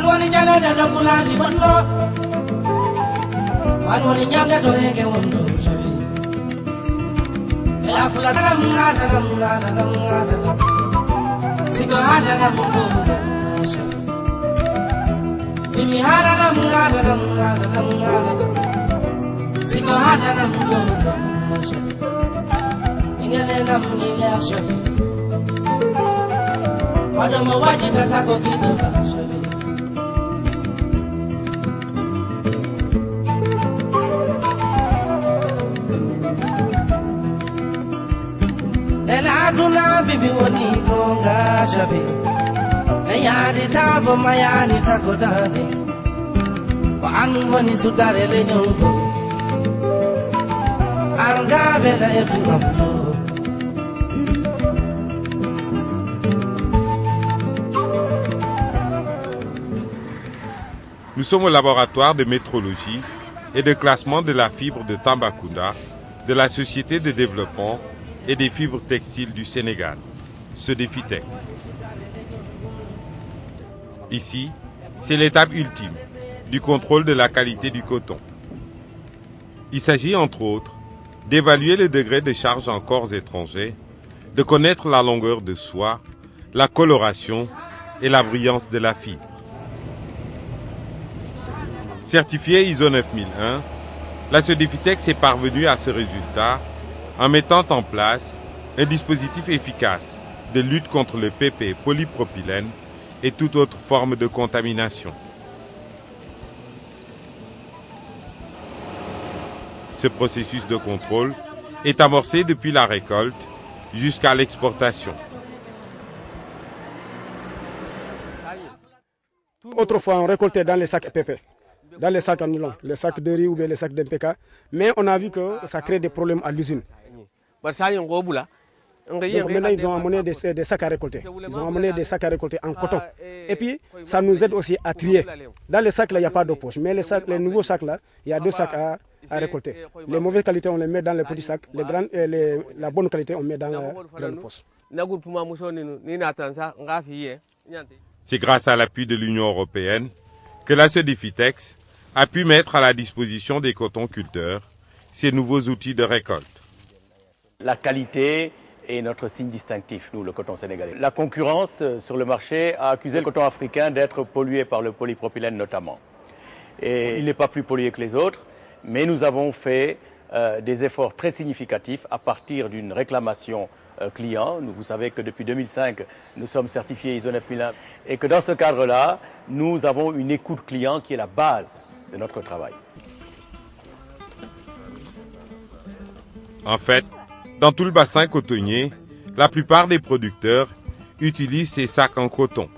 Wanwani jana da fulani wando. Wanwani nyamda do hege wando shabi. La fulani namna. Sigo hada namna shabi. Bimi hada namna. Sigo hada namna shabi. Ingele namna shabi. Wado mawaji tatako kido shabi. Aduna bibi woni gonga shabi ayani tabo mayani takodani wa anu woni sudare le nyongo anga bela etu amdo. Nous sommes au laboratoire de métrologie et de classement de la fibre de Tambacounda de la Société de développement et des fibres textiles du Sénégal, Sodefitex. Ici, c'est l'étape ultime du contrôle de la qualité du coton. Il s'agit entre autres d'évaluer le degré de charge en corps étrangers, de connaître la longueur de soie, la coloration et la brillance de la fibre. Certifiée ISO 9001, la Sodefitex est parvenue à ce résultat en mettant en place un dispositif efficace de lutte contre le PP polypropylène et toute autre forme de contamination. Ce processus de contrôle est amorcé depuis la récolte jusqu'à l'exportation. Autrefois, on récoltait dans les sacs PP, dans les sacs en nylon, les sacs de riz ou bien les sacs d'MPK, mais on a vu que ça crée des problèmes à l'usine. Donc maintenant, ils ont amené des sacs à récolter. Ils ont amené des sacs à récolter en coton. Et puis, ça nous aide aussi à trier. Dans les sacs, là, il n'y a pas de poche. Mais les nouveaux sacs, là, il y a 2 sacs à récolter. Les mauvaises qualités, on les met dans les petits sacs. La bonne qualité, on met dans la grande poche. C'est grâce à l'appui de l'Union européenne que la Sodefitex a pu mettre à la disposition des cotonculteurs ces nouveaux outils de récolte. La qualité est notre signe distinctif, nous, le coton sénégalais. La concurrence sur le marché a accusé le coton africain d'être pollué par le polypropylène notamment. Et il n'est pas plus pollué que les autres, mais nous avons fait des efforts très significatifs à partir d'une réclamation client. Vous savez que depuis 2005, nous sommes certifiés ISO 9001 et que dans ce cadre-là, nous avons une écoute client qui est la base de notre travail. En fait, dans tout le bassin cotonnier, la plupart des producteurs utilisent ces sacs en coton.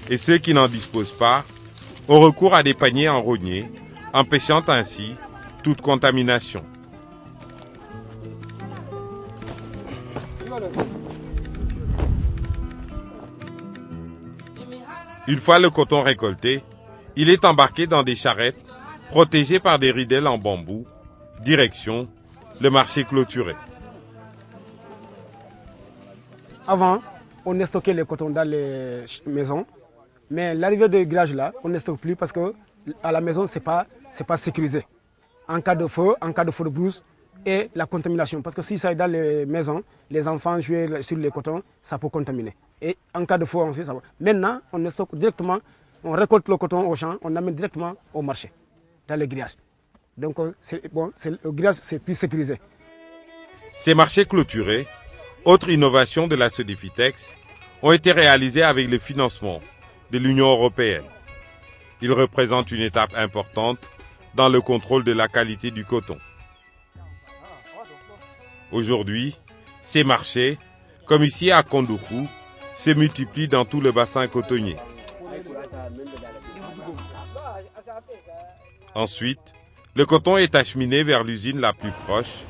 Et ceux qui n'en disposent pas ont recours à des paniers en rognier, empêchant ainsi toute contamination. Une fois le coton récolté, il est embarqué dans des charrettes protégées par des ridelles en bambou, direction le marché clôturé. Avant, on stockait les cotons dans les maisons, mais l'arrivée de grillage là, on ne stocke plus parce que à la maison, c'est pas sécurisé. En cas de feu de brousse et la contamination. Parce que si ça est dans les maisons, les enfants jouent sur les cotons, ça peut contaminer. Et en cas de feu aussi, ça va. Maintenant, on stocke directement, on récolte le coton au champ, on l'amène directement au marché, dans le grillage. Donc, le grillage, c'est plus sécurisé. Ces marchés clôturés, autre innovation de la Sodefitex, ont été réalisés avec le financement de l'Union européenne. Ils représentent une étape importante dans le contrôle de la qualité du coton. Aujourd'hui, ces marchés, comme ici à Kondoukou, se multiplient dans tout le bassin cotonnier. Ensuite, le coton est acheminé vers l'usine la plus proche,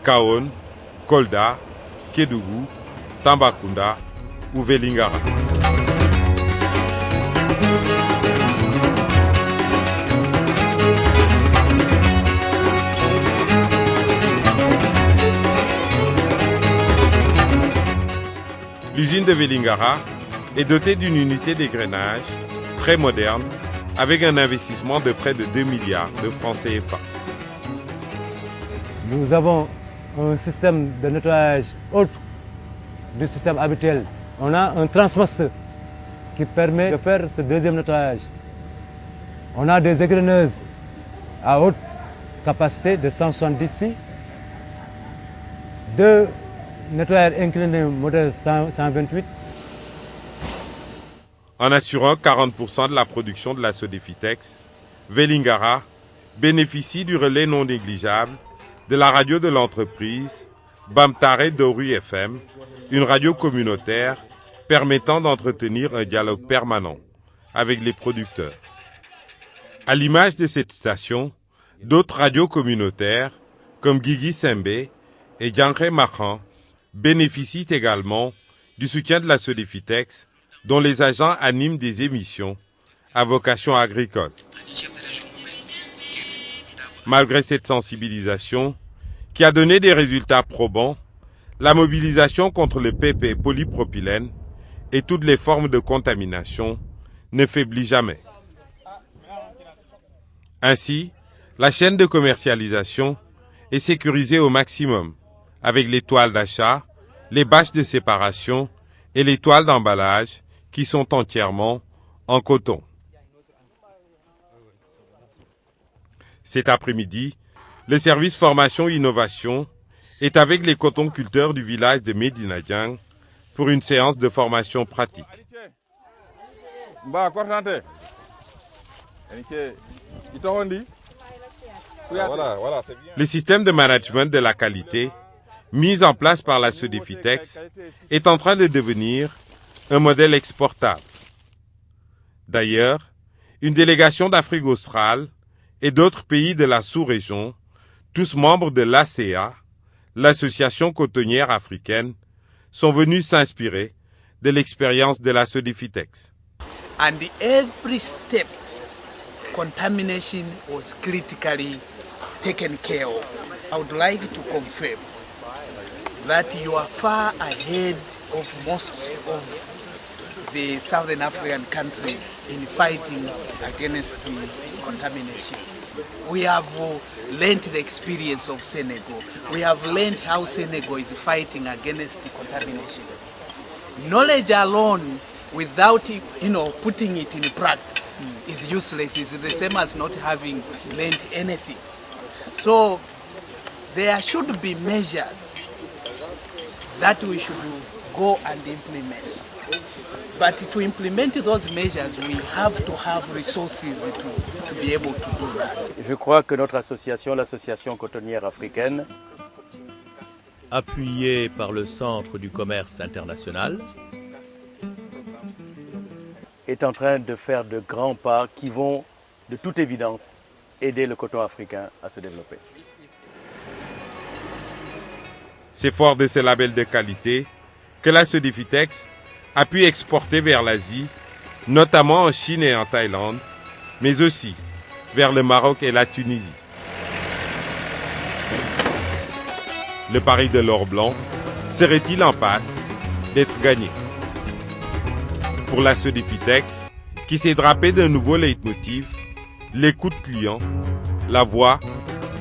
Kahone, Kolda, Kédougou, Tambacounda ou Vélingara. L'usine de Vélingara est dotée d'une unité d'égrainage très moderne avec un investissement de près de 2 milliards de francs CFA. Nous avons un système de nettoyage autre du système habituel. On a un transmaster qui permet de faire ce deuxième nettoyage. On a des égreneuses à haute capacité de 170 ici, 2 nettoyeurs inclinés modèle 128. En assurant 40% de la production de la Sodefitex, Vélingara bénéficie du relais non négligeable de la radio de l'entreprise Bamtare Doru FM, une radio communautaire permettant d'entretenir un dialogue permanent avec les producteurs. À l'image de cette station, d'autres radios communautaires comme Guigui Sembe et Diankré Mahan bénéficient également du soutien de la Sodefitex, dont les agents animent des émissions à vocation agricole. Malgré cette sensibilisation, qui a donné des résultats probants, la mobilisation contre le PP polypropylène et toutes les formes de contamination ne faiblit jamais. Ainsi, la chaîne de commercialisation est sécurisée au maximum avec les toiles d'achat, les bâches de séparation et les toiles d'emballage qui sont entièrement en coton. Cet après-midi, le service formation-innovation est avec les cotonculteurs du village de Medinadiang pour une séance de formation pratique. Le système de management de la qualité mis en place par la Sodefitex est en train de devenir un modèle exportable. D'ailleurs, une délégation d'Afrique australe et d'autres pays de la sous-région, tous membres de l'ACA, l'Association cotonnière africaine, sont venus s'inspirer de l'expérience de la Sodefitex. And every step, contamination was critically taken care of. I would like to confirm that you are far ahead of most of the Southern African countries in fighting against contamination. We have learned the experience of Senegal. We have learned how Senegal is fighting against contamination. Knowledge alone, without putting it in practice, is useless. It's the same as not having learned anything. So there should be measures that we should go and implement. But to implement those measures, we have to have resources to be able to do that. Je crois que notre association, l'Association cotonnière africaine, appuyée par le Centre du commerce international, est en train de faire de grands pas qui vont, de toute évidence, aider le coton africain à se développer. C'est fort de ces labels de qualité que la Sodefitex a pu exporter vers l'Asie, notamment en Chine et en Thaïlande, mais aussi vers le Maroc et la Tunisie. Le pari de l'or blanc serait-il en passe d'être gagné? Pour la Sodefitex, qui s'est drapée d'un nouveau leitmotiv, l'écoute client, la voie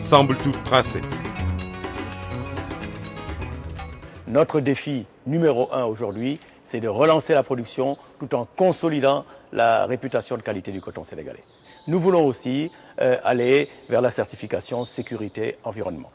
semble toute tracée. Notre défi numéro 1 aujourd'hui, c'est de relancer la production tout en consolidant la réputation de qualité du coton sénégalais. Nous voulons aussi aller vers la certification sécurité environnement.